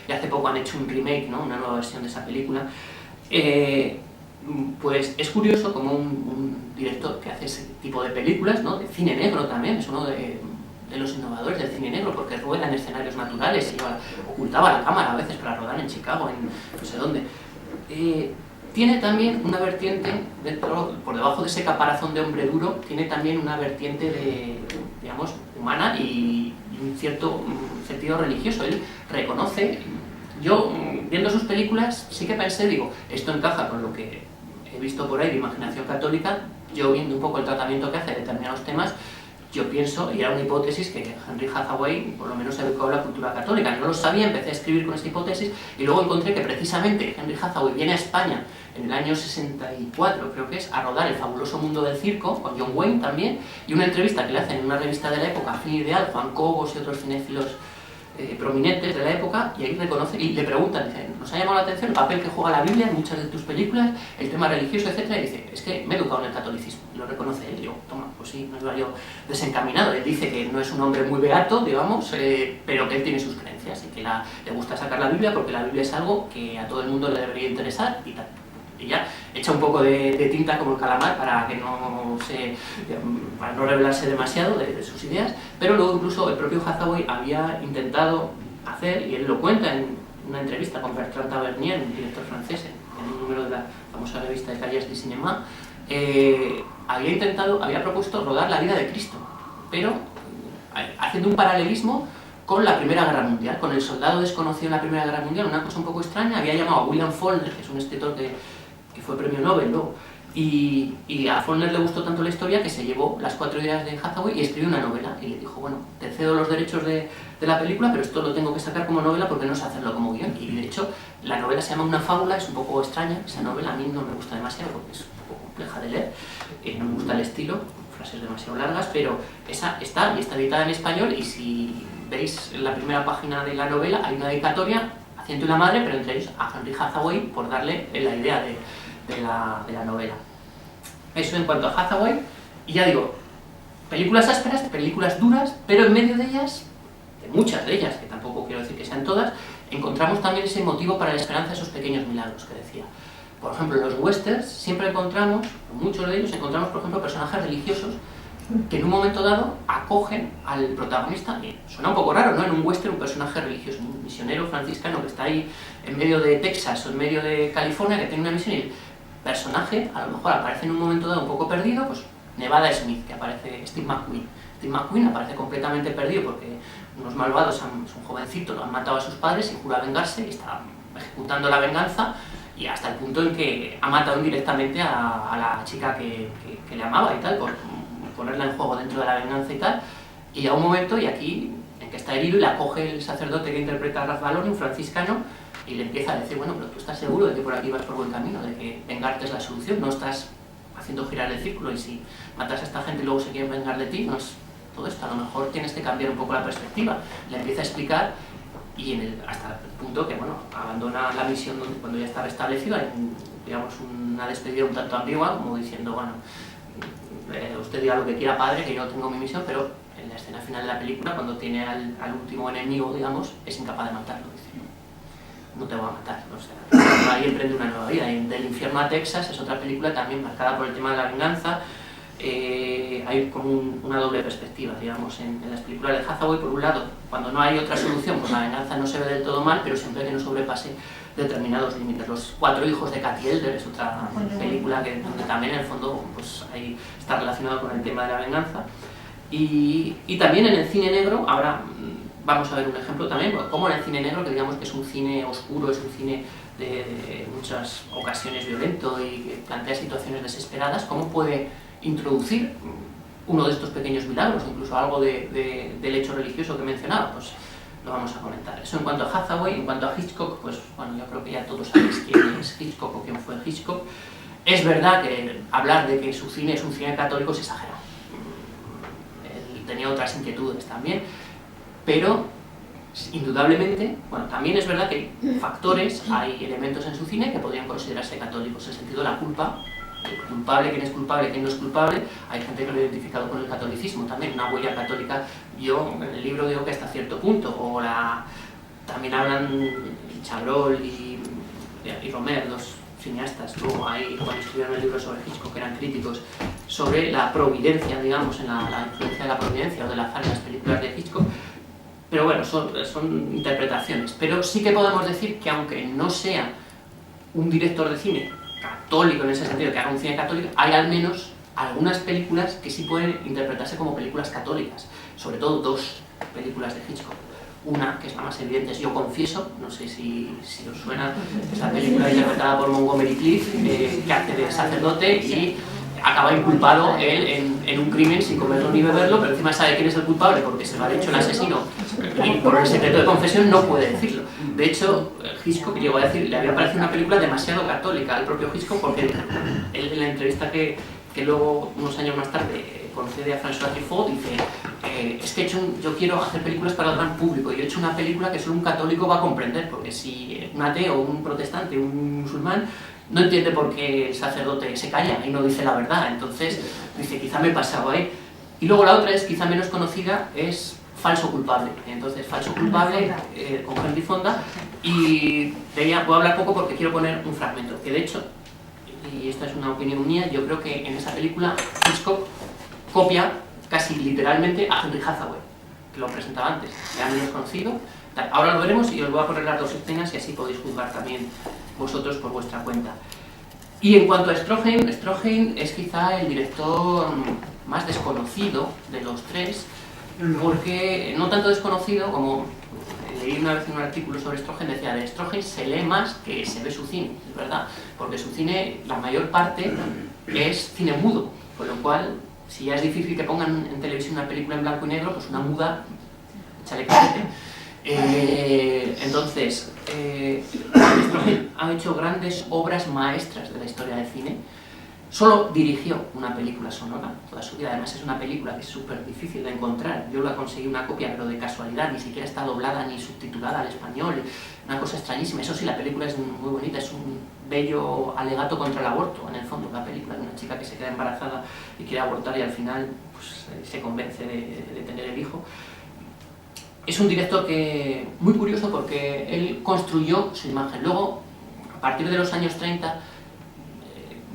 y hace poco han hecho un remake, ¿no? Una nueva versión de esa película. Pues es curioso como un director que hace ese tipo de películas, ¿no? De cine negro también, es uno de los innovadores del cine negro, porque rueda en escenarios naturales, ocultaba la cámara a veces para rodar en Chicago, en no sé dónde. Tiene también una vertiente, por debajo de ese caparazón de hombre duro, tiene también una vertiente de, digamos, humana y un cierto sentido religioso. Él reconoce, yo viendo sus películas sí que pensé, digo, esto encaja con lo que he visto por ahí de imaginación católica. Yo viendo un poco el tratamiento que hace de determinados temas, yo pienso, y era una hipótesis, que Henry Hathaway por lo menos se educó a la cultura católica. No lo sabía, empecé a escribir con esta hipótesis y luego encontré que precisamente Henry Hathaway viene a España en el año 64, creo que es, a rodar El fabuloso mundo del circo, con John Wayne también, y una entrevista que le hacen en una revista de la época, Fin Ideal, Juan Cobos y otros cinéfilos prominentes de la época, y ahí reconoce, y le preguntan, dice, nos ha llamado la atención el papel que juega la Biblia en muchas de tus películas, el tema religioso, etcétera, y dice, es que me he educado en el catolicismo, y lo reconoce él. Y yo, toma, pues sí, no iba yo desencaminado. Él dice que no es un hombre muy beato, digamos, pero que él tiene sus creencias, y que le gusta sacar la Biblia porque la Biblia es algo que a todo el mundo le debería interesar, y tal. Y ya echa un poco de tinta como el calamar para que para no revelarse demasiado de sus ideas, pero luego incluso el propio Hathaway había intentado hacer, y él lo cuenta en una entrevista con Bertrand Tavernier, un director francés, en un número de la famosa revista de Cahiers du Cinéma, había propuesto rodar la vida de Cristo, pero haciendo un paralelismo con la Primera Guerra Mundial, con el soldado desconocido en la Primera Guerra Mundial, una cosa un poco extraña. Había llamado a William Faulkner, que es un escritor que fue premio Nobel luego, y a Faulkner le gustó tanto la historia que se llevó las 4 ideas de Hathaway y escribió una novela, y le dijo, bueno, te cedo los derechos de la película, pero esto lo tengo que sacar como novela porque no sé hacerlo como guión. Y de hecho la novela se llama Una fábula, es un poco extraña esa novela, a mí no me gusta demasiado porque es un poco compleja de leer, no me gusta el estilo, frases demasiado largas, pero esa está editada en español, y si veis en la primera página de la novela hay una dedicatoria a Ciento y la Madre, pero entre ellos a Henry Hathaway, por darle la idea de la novela. Eso en cuanto a Hathaway. Y ya digo, películas ásperas, películas duras, pero en medio de ellas, de muchas de ellas, que tampoco quiero decir que sean todas, encontramos también ese motivo para la esperanza, esos pequeños milagros que decía. Por ejemplo, en los westerns siempre encontramos, en muchos de ellos encontramos, por ejemplo, personajes religiosos que en un momento dado acogen al protagonista, y suena un poco raro, ¿no? En un western un personaje religioso, un misionero franciscano que está ahí en medio de Texas o en medio de California, que tiene una misión, y el personaje a lo mejor aparece en un momento dado un poco perdido, pues Nevada Smith, que aparece Steve McQueen. Steve McQueen aparece completamente perdido porque unos malvados, es un jovencito, lo han matado a sus padres y jura vengarse y está ejecutando la venganza, y hasta el punto en que ha matado indirectamente a la chica que le amaba y tal, por ponerla en juego dentro de la venganza y tal. Y a un momento, y aquí, en que está herido, y le acoge el sacerdote que interpreta a Ralph Balloni, un franciscano, y le empieza a decir, bueno, pero tú estás seguro de que por aquí vas por buen camino, de que vengarte es la solución, no estás haciendo girar el círculo, y si matas a esta gente y luego se quieren vengar de ti, no es todo esto, a lo mejor tienes que cambiar un poco la perspectiva. Le empieza a explicar, y hasta el punto que, bueno, abandona la misión cuando ya está restablecido. Hay digamos una despedida un tanto ambigua, como diciendo, bueno, usted diga lo que quiera, padre, que yo tengo mi misión, pero en la escena final de la película, cuando tiene al último enemigo, digamos, es incapaz de matarlo. Dice, no te voy a matar, o sea, ahí emprende una nueva vida. Y Del infierno a Texas es otra película también marcada por el tema de la venganza. Hay como una doble perspectiva, digamos, en las películas de Hathaway. Por un lado, cuando no hay otra solución, pues la venganza no se ve del todo mal, pero siempre que no sobrepase determinados límites. Los 4 hijos de Cathy Elder es otra película donde también en el fondo pues, ahí está relacionado con el tema de la venganza. Y también en el cine negro, ahora vamos a ver un ejemplo también, como en el cine negro, que digamos que es un cine oscuro, es un cine de muchas ocasiones violento y que plantea situaciones desesperadas, cómo puede introducir uno de estos pequeños milagros, incluso algo del hecho religioso que mencionaba, pues lo vamos a comentar. Eso en cuanto a Hathaway. En cuanto a Hitchcock, pues bueno, yo creo que ya todos sabéis quién es Hitchcock o quién fue Hitchcock. Es verdad que hablar de que su cine es un cine católico es exagerado. Él tenía otras inquietudes también, pero indudablemente, bueno, también es verdad que hay factores, hay elementos en su cine que podrían considerarse católicos, en el sentido de la culpa, el culpable, quién es culpable, quién no es culpable. Hay gente que lo ha identificado con el catolicismo también, una huella católica. Yo en el libro digo que hasta cierto punto, o también hablan Chabrol y Romer, dos cineastas, luego hay, cuando escribieron el libro sobre Hitchcock, que eran críticos, sobre la providencia, digamos, en la influencia de la providencia o del azar en las películas de Hitchcock. Pero bueno, son interpretaciones. Pero sí que podemos decir que aunque no sea un director de cine católico en ese sentido, que haga un cine católico, hay al menos algunas películas que sí pueden interpretarse como películas católicas. Sobre todo dos películas de Hitchcock. Una, que es la más evidente, es Yo confieso, no sé si os suena, es la película interpretada por Montgomery Clift, que hace de sacerdote y acaba inculpado él en un crimen sin comerlo ni beberlo, pero encima sabe quién es el culpable porque se lo ha dicho el asesino y por el secreto de confesión no puede decirlo. De hecho, Hitchcock llegó a decir, le había parecido una película demasiado católica al propio Hitchcock, porque él en la entrevista que luego, unos años más tarde, concede a François Truffaut, dice es que yo quiero hacer películas para el gran público y he hecho una película que solo un católico va a comprender, porque si un ateo, un protestante, un musulmán no entiende por qué el sacerdote se calla y no dice la verdad. Entonces dice, quizá me he pasado ahí. Y luego la otra es, quizá menos conocida, es Falso culpable. Entonces, Falso culpable, con Henry Fonda, y de ella voy a hablar poco porque quiero poner un fragmento, que de hecho, y esta es una opinión mía, yo creo que en esa película Hitchcock copia casi literalmente a Henry Hathaway, que lo presentaba antes, ya menos conocido. Ahora lo veremos y os voy a poner las dos escenas y así podéis juzgar también vosotros por vuestra cuenta. Y en cuanto a Stroheim es quizá el director más desconocido de los tres, porque no tanto desconocido como leí una vez en un artículo sobre Stroheim, decía de Stroheim se lee más que se ve su cine, es verdad, porque su cine, la mayor parte, es cine mudo, con lo cual, si ya es difícil que pongan en televisión una película en blanco y negro, pues una muda, échale carete. Entonces, Stroheim ha hecho grandes obras maestras de la historia del cine. Solo dirigió una película sonora toda su vida, además es una película que es súper difícil de encontrar. Yo la conseguí una copia, pero de casualidad, ni siquiera está doblada ni subtitulada al español, una cosa extrañísima. Eso sí, la película es muy bonita, es un bello alegato contra el aborto, en el fondo, la película de una chica que se queda embarazada y quiere abortar y al final pues, se convence de tener el hijo. Es un director que muy curioso porque él construyó su imagen. Luego, a partir de los años 30,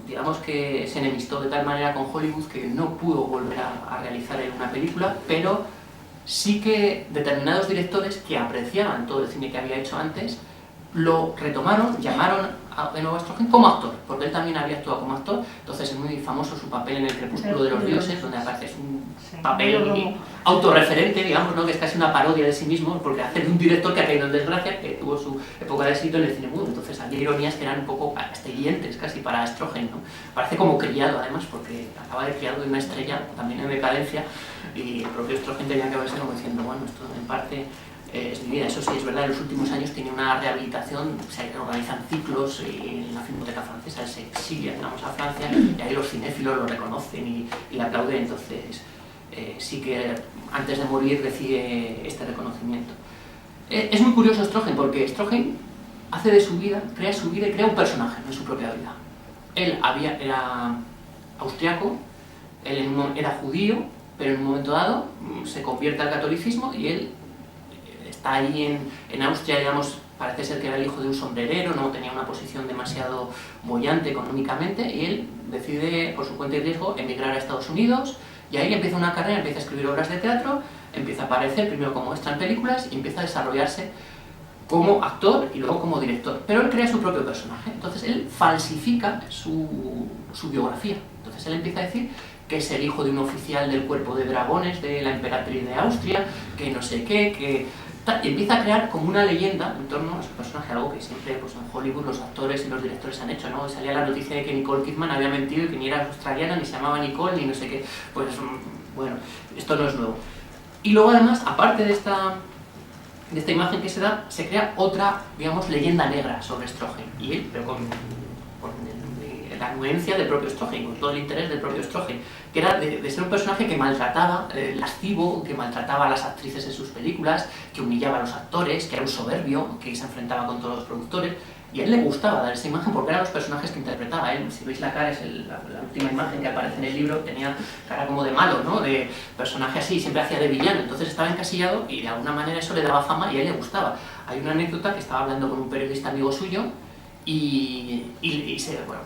digamos que se enemistó de tal manera con Hollywood que no pudo volver a realizar una película, pero sí que determinados directores que apreciaban todo el cine que había hecho antes lo retomaron, llamaron de nuevo a Stroheim como actor, porque él también había actuado como actor. Entonces es muy famoso su papel en El crepúsculo de los dioses, donde aparte es un papel autorreferente, digamos, ¿no? Que es casi una parodia de sí mismo, porque hace de un director que ha caído en desgracia, que tuvo su época de éxito en el cine mudo. Entonces había ironías que eran un poco hasta hirientes casi para Stroheim, ¿no? Parece como criado además, porque acaba de criado de una estrella también en decadencia, y el propio Stroheim tenía que verse como diciendo, bueno, esto en parte es mi vida. Eso sí, es verdad, en los últimos años tiene una rehabilitación, se organizan ciclos en la Filmoteca Francesa, él se exilia, digamos, a Francia, y ahí los cinéfilos lo reconocen y le aplauden. Entonces sí que antes de morir recibe este reconocimiento. Es muy curioso Stroheim, porque Stroheim hace de su vida y crea un personaje en su propia vida. Él era austriaco, él era judío, pero en un momento dado se convierte al catolicismo y él está allí en Austria, digamos, parece ser que era el hijo de un sombrerero, no tenía una posición demasiado boyante económicamente, y él decide, por su cuenta y riesgo, emigrar a Estados Unidos, y ahí empieza una carrera, empieza a escribir obras de teatro, empieza a aparecer primero como extra en películas y empieza a desarrollarse como actor y luego como director. Pero él crea su propio personaje, entonces él falsifica su biografía. Entonces él empieza a decir que es el hijo de un oficial del cuerpo de dragones de la emperatriz de Austria, que no sé qué, que... Y empieza a crear como una leyenda en torno a su personaje, algo que siempre pues, en Hollywood los actores y los directores han hecho, ¿no? Salía la noticia de que Nicole Kidman había mentido y que ni era australiana, ni se llamaba Nicole, ni no sé qué. Pues bueno, esto no es nuevo. Y luego además, aparte de esta imagen que se da, se crea otra, digamos, leyenda negra sobre Stroheim. Y él, pero con la anuencia del propio Stroheim, con todo el interés del propio Stroheim, que era de ser un personaje que maltrataba, lascivo, que maltrataba a las actrices en sus películas, que humillaba a los actores, que era un soberbio, que se enfrentaba con todos los productores. Y a él le gustaba dar esa imagen porque eran los personajes que interpretaba él. Si veis la cara, es la última imagen que aparece en el libro, tenía cara como de malo, ¿no? De personaje así, siempre hacía de villano. Entonces estaba encasillado y de alguna manera eso le daba fama y a él le gustaba. Hay una anécdota que estaba hablando con un periodista amigo suyo y bueno,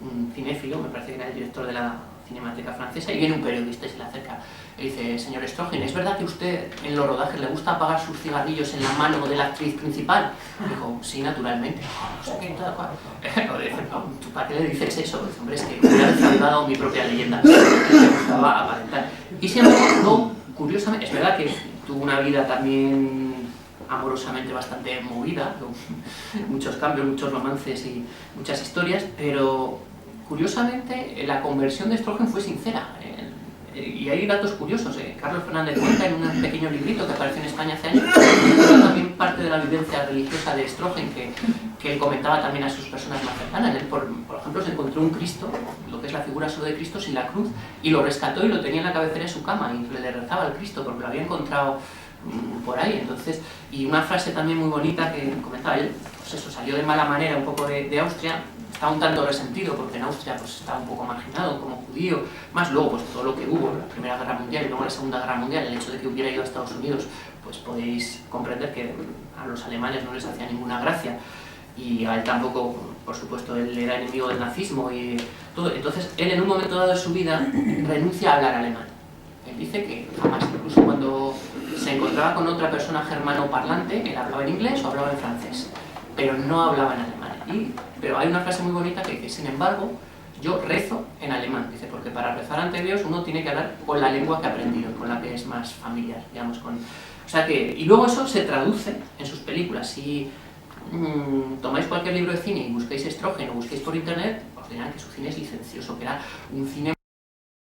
un cinéfilo, me parece que era el director de la Cinemateca Francesa, y viene un periodista y se le acerca y dice: señor Stroheim, ¿es verdad que usted en los rodajes le gusta apagar sus cigarrillos en la mano de la actriz principal? Dijo: sí, naturalmente. ¿Para qué le dices eso? Dice: hombre, es que hubiera defraudado mi propia leyenda. Le gustaba aparentar. Y sin embargo, curiosamente, es verdad que tuvo una vida también amorosamente bastante movida, con muchos cambios, muchos romances y muchas historias, pero curiosamente la conversión de Stroheim fue sincera. Y hay datos curiosos. Carlos Fernández cuenta en un pequeño librito que apareció en España hace años, también parte de la vivencia religiosa de Stroheim, que él comentaba también a sus personas más cercanas. Él, por ejemplo, se encontró un Cristo, lo que es la figura solo de Cristo, sin la cruz, y lo rescató y lo tenía en la cabecera de su cama, y le rezaba al Cristo porque lo había encontrado por ahí. Entonces, y una frase también muy bonita que comentaba él, pues eso, salió de mala manera un poco de Austria, estaba un tanto resentido porque en Austria pues estaba un poco marginado como judío, más luego pues todo lo que hubo en la Primera Guerra Mundial y luego en la Segunda Guerra Mundial, el hecho de que hubiera ido a Estados Unidos, pues podéis comprender que a los alemanes no les hacía ninguna gracia, y a él tampoco, por supuesto. Él era enemigo del nazismo y todo. Entonces él, en un momento dado de su vida, renuncia a hablar alemán. Él dice que jamás, incluso cuando se encontraba con otra persona germanoparlante, él hablaba en inglés o hablaba en francés, pero no hablaba en alemán. Pero hay una frase muy bonita que dice: sin embargo, yo rezo en alemán. Dice, porque para rezar ante Dios uno tiene que hablar con la lengua que ha aprendido, con la que es más familiar, digamos. O sea que, y luego eso se traduce en sus películas. Si tomáis cualquier libro de cine y busquéis Stroheim o busquéis por internet, os dirán que su cine es licencioso, que era un cine